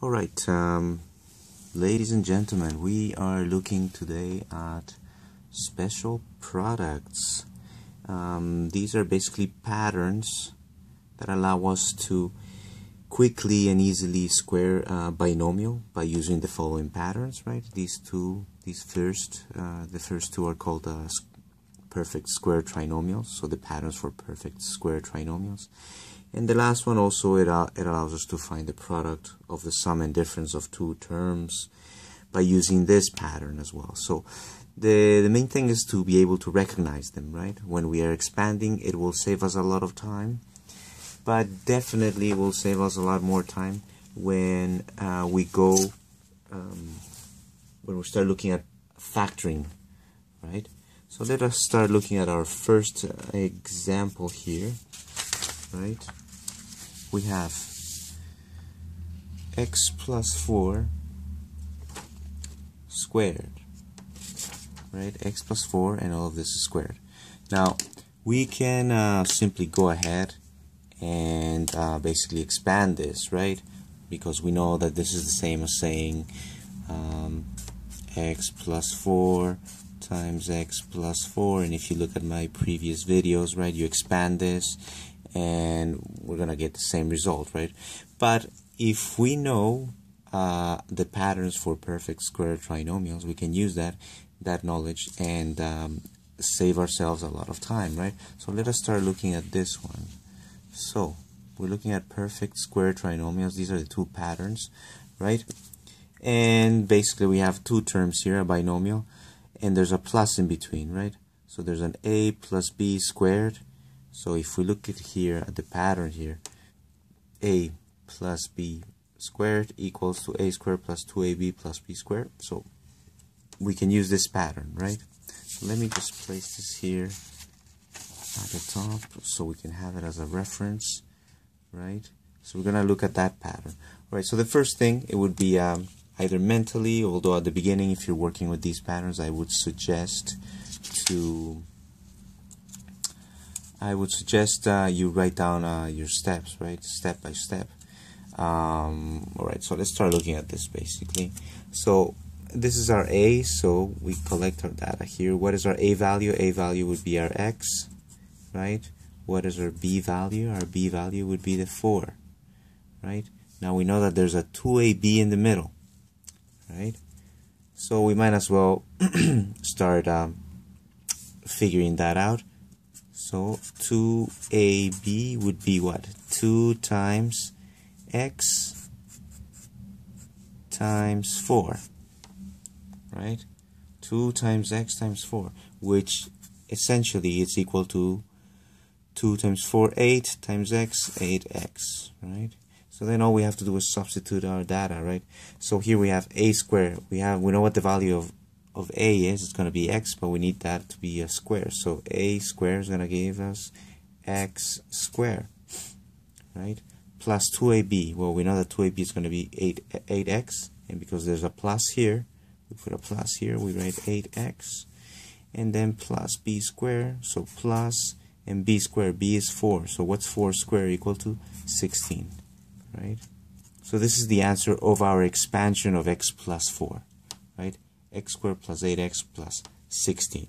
Alright, ladies and gentlemen, we are looking today at special products. These are basically patterns that allow us to quickly and easily square a binomial by using the following patterns, right? The first two are called perfect square trinomials, so the patterns for perfect square trinomials. And the last one also, it allows us to find the product of the sum and difference of two terms by using this pattern as well. So the main thing is to be able to recognize them, right? When we are expanding, it will save us a lot of time, but definitely it will save us a lot more time when we start looking at factoring, right? So let us start looking at our first example here, right? We have x plus 4 squared, right? X plus 4 and all of this is squared. Now we can simply go ahead and basically expand this, right? Because we know that this is the same as saying x plus 4 times x plus 4, and if you look at my previous videos, right, you expand this and we're gonna get the same result, right? But if we know the patterns for perfect square trinomials, we can use that knowledge and save ourselves a lot of time, right? So let us start looking at this one. So we're looking at perfect square trinomials. These are the two patterns, right? And basically we have two terms here, a binomial, and there's a plus in between, right? So there's an a plus b squared. So if we look at here at the pattern here, a plus b squared equals to a squared plus 2ab plus b squared. So we can use this pattern, right? So let me just place this here at the top so we can have it as a reference, right? So we're gonna look at that pattern. All right, so the first thing, it would be either mentally, although at the beginning, if you're working with these patterns, I would suggest you write down your steps, right, step by step. Alright, so let's start looking at this basically. So this is our a, so we collect our data here. What is our a value? A value would be our x, right? What is our b value? Our b value would be the 4, right? Now we know that there's a 2ab in the middle, right? So we might as well start figuring that out. So 2ab would be what? 2 times x times 4, right? 2 times x times 4, which essentially is equal to 2 times 4, 8 times x, 8x, right? So then all we have to do is substitute our data, right? So here we have a squared. We know what the value of a is. It's going to be x, but we need that to be a square. So a squared is going to give us x squared, right? Plus 2ab. Well, we know that 2ab is going to be 8x, and because there's a plus here, we put a plus here, we write 8x, and then plus b squared, so plus and b squared. B is 4, so what's 4 squared equal to? 16, right? So this is the answer of our expansion of x plus 4, right? X squared plus 8x plus 16.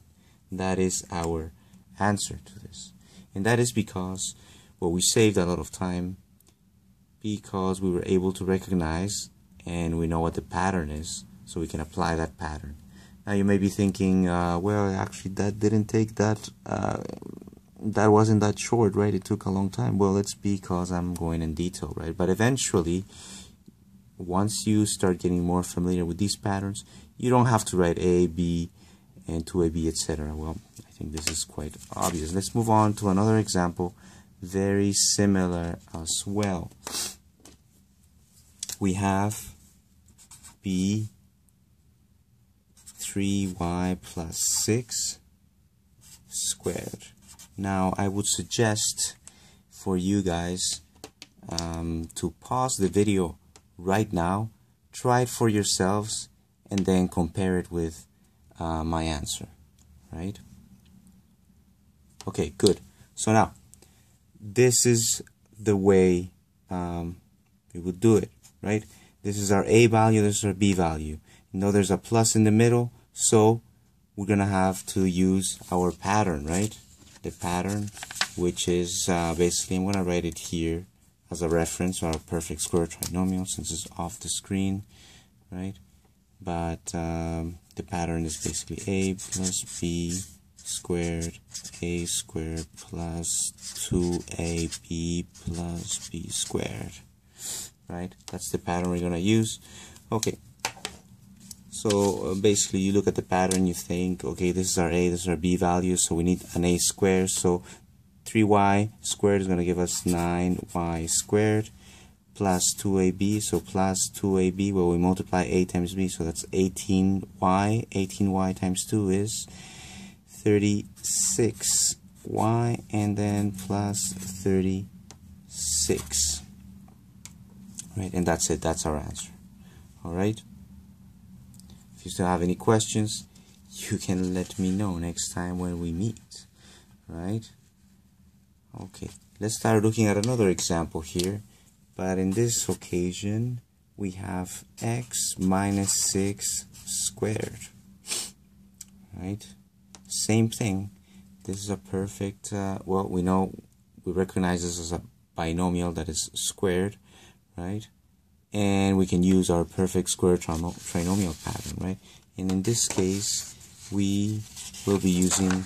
That is our answer to this. And that is because, well, we saved a lot of time because we were able to recognize and we know what the pattern is, so we can apply that pattern. Now you may be thinking, well, actually that didn't take that wasn't that short, right? It took a long time. Well, it's because I'm going in detail, right? But eventually, once you start getting more familiar with these patterns, you don't have to write a, b, and 2ab, etc. Well, I think this is quite obvious. Let's move on to another example, very similar as well. We have b 3y plus 6 squared. Now I would suggest for you guys to pause the video right now, try it for yourselves, and then compare it with my answer, right? Okay, good. So now this is the way we would do it, right? This is our A value, this is our B value. You know there's a plus in the middle, so we're going to have to use our pattern, right? The pattern, which is basically, I'm going to write it here as a reference to our perfect square trinomial since it's off the screen, right? But the pattern is basically A plus B squared, A squared plus 2AB plus B squared, right? That's the pattern we're going to use. Okay. So basically you look at the pattern, you think, okay, this is our A, this is our B value, so we need an A squared, so 3y squared is going to give us 9y squared plus 2ab, so plus 2ab, well, we multiply A times B, so that's 18y. 18y times 2 is 36y, and then plus 36, right? And that's it, that's our answer. Alright, if you still have any questions, you can let me know next time when we meet, right? Okay, let's start looking at another example here, but in this occasion we have x minus 6 squared, right? Same thing. This is a perfect, well, we recognize this as a binomial that is squared, right? And we can use our perfect square trinomial pattern, right? And in this case we will be using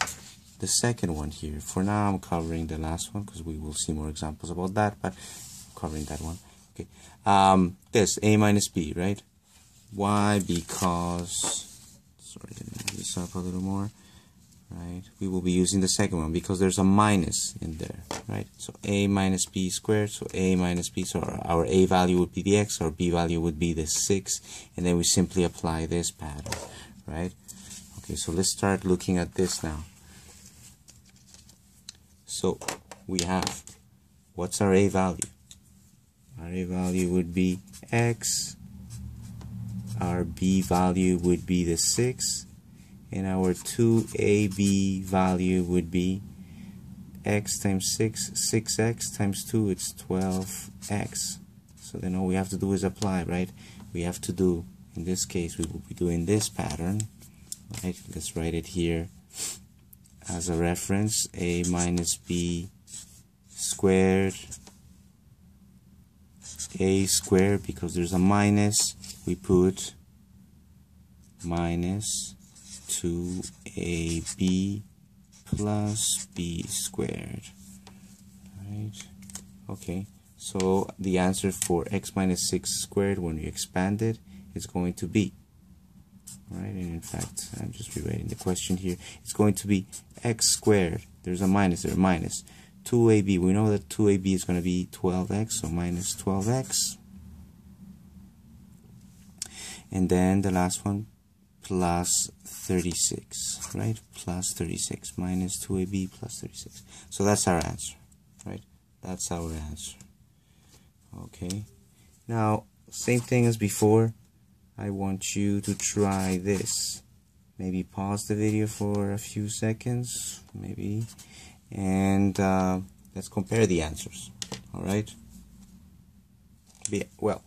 the second one here. For now I'm covering the last one because we will see more examples about that, but I'm covering that one. Okay, this A minus B, right? Why? Because, sorry, let me move this up a little more, right? We will be using the second one because there's a minus in there, right? So A minus B squared, so A minus B, so our A value would be the x, our B value would be the 6, and then we simply apply this pattern, right? Okay, so let's start looking at this now. So we have, what's our A value? Our A value would be x, our B value would be the 6, and our 2AB value would be x times 6, 6x times 2, it's 12x. So then all we have to do is apply, right? We have to do, in this case, we will be doing this pattern, right? Let's write it here as a reference, A minus B squared, A squared, because there's a minus, we put minus 2AB plus B squared, right? Okay, so the answer for x minus 6 squared, when we expand it, is going to be, right? And in fact, I'm just rewriting the question here. It's going to be x squared. There's a minus there, minus 2ab. We know that 2ab is going to be 12x, so minus 12x. And then the last one, plus 36, right? Plus 36, minus 2ab plus 36. So that's our answer, right? That's our answer. Okay. Now, same thing as before. I want you to try this. Maybe pause the video for a few seconds, maybe, and let's compare the answers. All right. Well,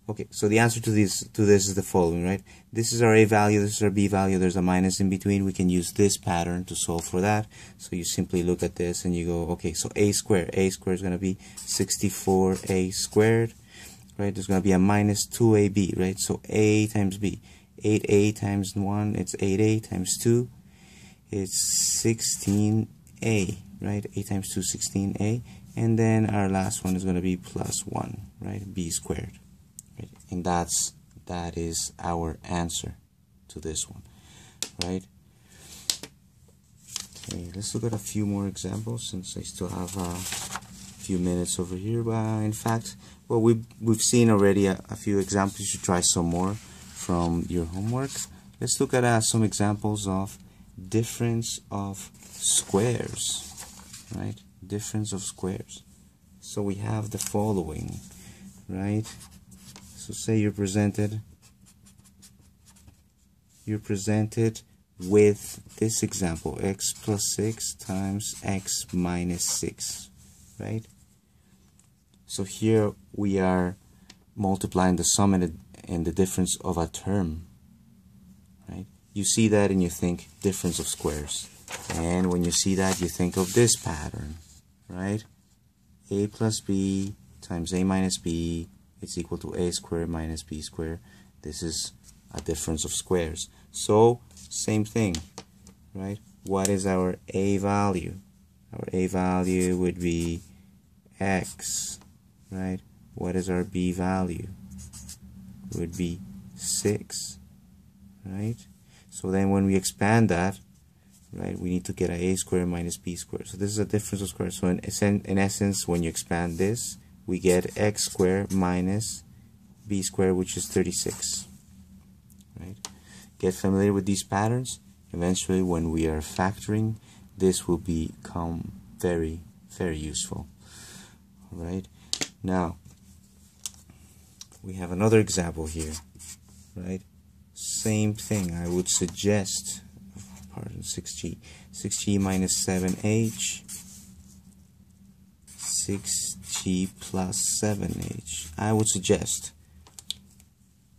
okay. So the answer to this is the following, right? This is our A value. This is our B value. There's a minus in between. We can use this pattern to solve for that. So you simply look at this and you go, okay. So A squared. A squared is going to be 64A squared. Right, there's going to be a minus 2ab, right? So A times B, 8a times 1, it's 8a times 2, it's 16a, right? A times 2, 16a, and then our last one is going to be plus 1, right? B squared, right? And that is our answer to this one, right? Okay, let's look at a few more examples since I still have few minutes over here. But in fact, well, we've seen already a few examples. You should try some more from your homework. Let's look at some examples of difference of squares, right? Difference of squares. So we have the following, right? So say you're presented with this example, x plus 6 times x minus 6, right? So here we are multiplying the sum and and the difference of a term, right? You see that and you think difference of squares. And when you see that, you think of this pattern, right? A plus b times a minus b is equal to a squared minus b squared. This is a difference of squares. So, same thing, right? What is our a value? Our a value would be x, right? What is our b value? Would be 6, right? So then when we expand that, right, we need to get a squared minus b squared. So this is a difference of squares. So in essence, when you expand this, we get x squared minus b squared, which is 36, right? Get familiar with these patterns. Eventually, when we are factoring, this will become very, very useful. All right. Now, we have another example here, right? Same thing. I would suggest, pardon, 6g. 6g minus 7h. 6g plus 7h. I would suggest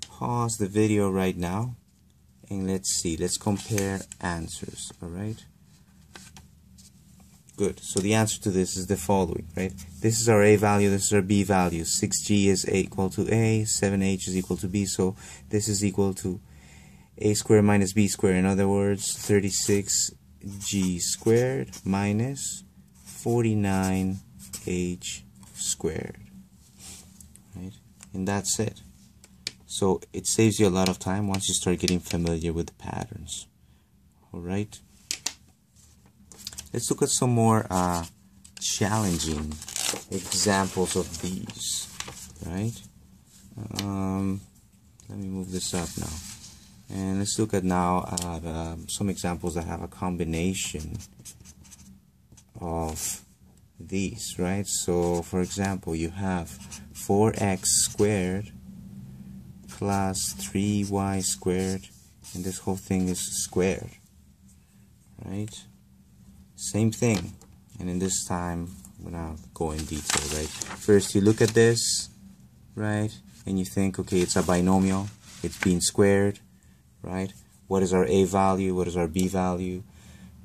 pause the video right now and let's see. Let's compare answers. Alright? Good. So the answer to this is the following, right? This is our a value, this is our b value. 6g is equal to a, 7h is equal to b, so this is equal to a squared minus b squared. In other words, 36g squared minus 49h squared. Right? And that's it. So it saves you a lot of time once you start getting familiar with the patterns. Alright? Let's look at some more challenging examples of these, right? Let me move this up now. And let's look at now some examples that have a combination of these, right? So, for example, you have 4x squared plus 3y squared, and this whole thing is squared, right? Same thing, and in this time we're not going in detail, right? First you look at this, right, and you think, okay, it's a binomial, it's being squared, right? What is our a value, what is our b value,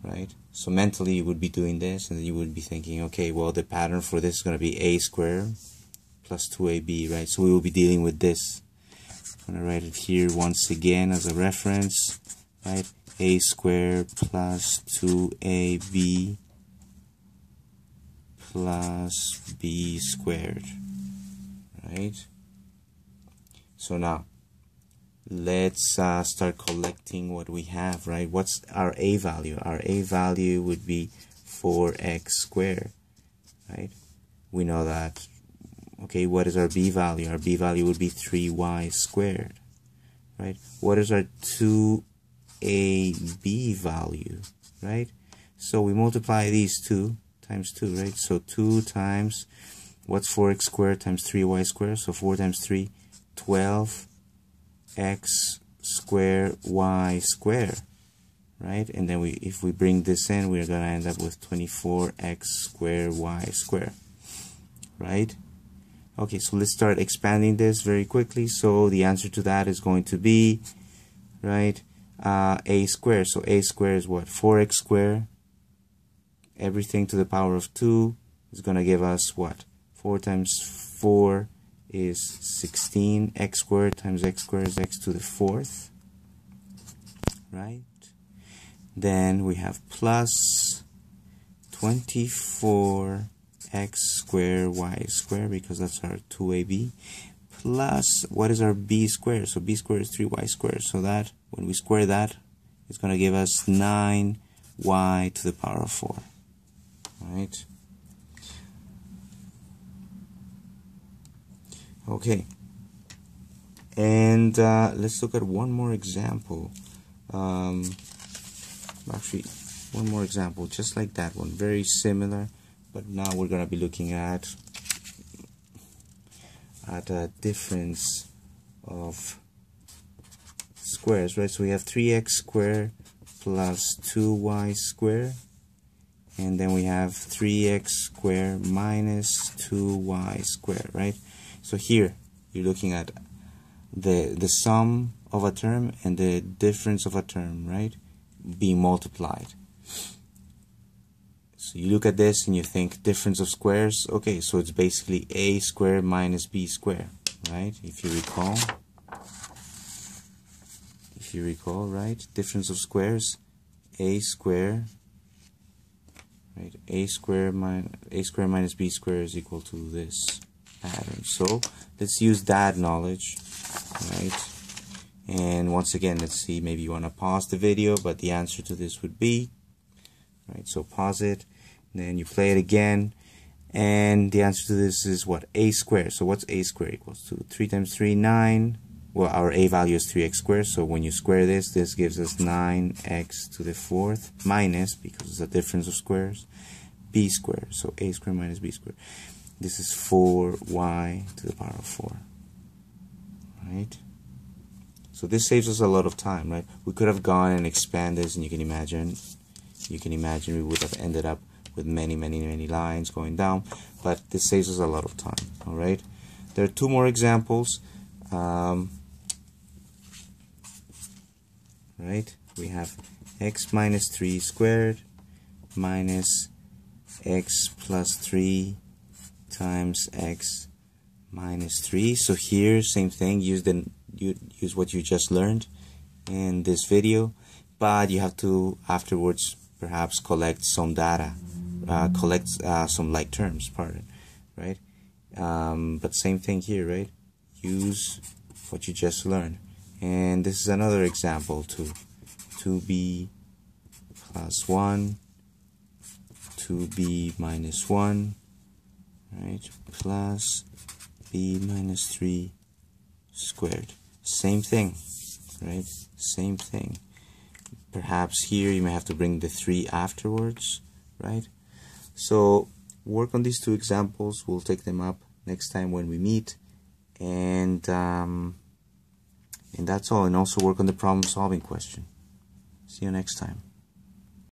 right? So mentally you would be doing this, and then you would be thinking, okay, well, the pattern for this is going to be a squared plus 2ab, right? So we will be dealing with this. I'm going to write it here once again as a reference, right? A squared plus 2ab plus b squared, right? So now let's start collecting what we have, right? What's our a value? Our a value would be 4x squared, right? We know that. Okay, what is our b value? Our b value would be 3y squared, right? What is our 2ab value, right? So we multiply these two times 2, right? So 2 times, what's 4x squared times 3y squared? So 4 times 3, 12x squared y squared, right? And then if we bring this in, we're going to end up with 24x squared y squared, right? Okay, so let's start expanding this very quickly. So the answer to that is going to be, right, a squared. So a squared is what? 4x squared. Everything to the power of 2 is going to give us what? 4 times 4 is 16. X squared times x squared is x to the 4th. Right? Then we have plus 24 x squared y squared, because that's our 2ab, plus what is our b squared? So b squared is 3y squared, so that when we square that, it's going to give us 9y to the power of 4, right? Okay, and let's look at one more example. Actually, one more example just like that one, very similar. But now we're going to be looking at a difference of squares, right? So we have 3x squared plus 2y squared, and then we have 3x squared minus 2y squared, right? So here you're looking at the sum of a term and the difference of a term, right, being multiplied. So you look at this and you think difference of squares. Okay, so it's basically a squared minus b squared, right? If you recall, right? Difference of squares, a squared, right? A squared minus b squared is equal to this pattern. So let's use that knowledge, right? And once again, let's see, maybe you want to pause the video, but the answer to this would be, right, so pause it, and then you play it again, and the answer to this is what? A squared. So what's a squared equals to? 3 times 3, 9. Well, our a value is 3x squared, so when you square this gives us 9x to the 4th minus, because it's a difference of squares, b squared. So a squared minus b squared. This is 4y to the power of 4. Right? So this saves us a lot of time, right? We could have gone and expanded this, and you can imagine we would have ended up with many lines going down, but this saves us a lot of time. All right? There are two more examples. Right? We have x minus 3 squared minus x plus 3 times x minus 3. So here, same thing, use what you just learned in this video, but you have to afterwards perhaps collect some data, some like terms, right? But same thing here, right? Use what you just learned. And this is another example too. 2b plus 1, 2b minus 1, right, plus b minus 3 squared. Same thing, right? Same thing. Perhaps here you may have to bring the 3 afterwards, right? So work on these two examples. We'll take them up next time when we meet, and that's all. And also work on the problem solving question. See you next time.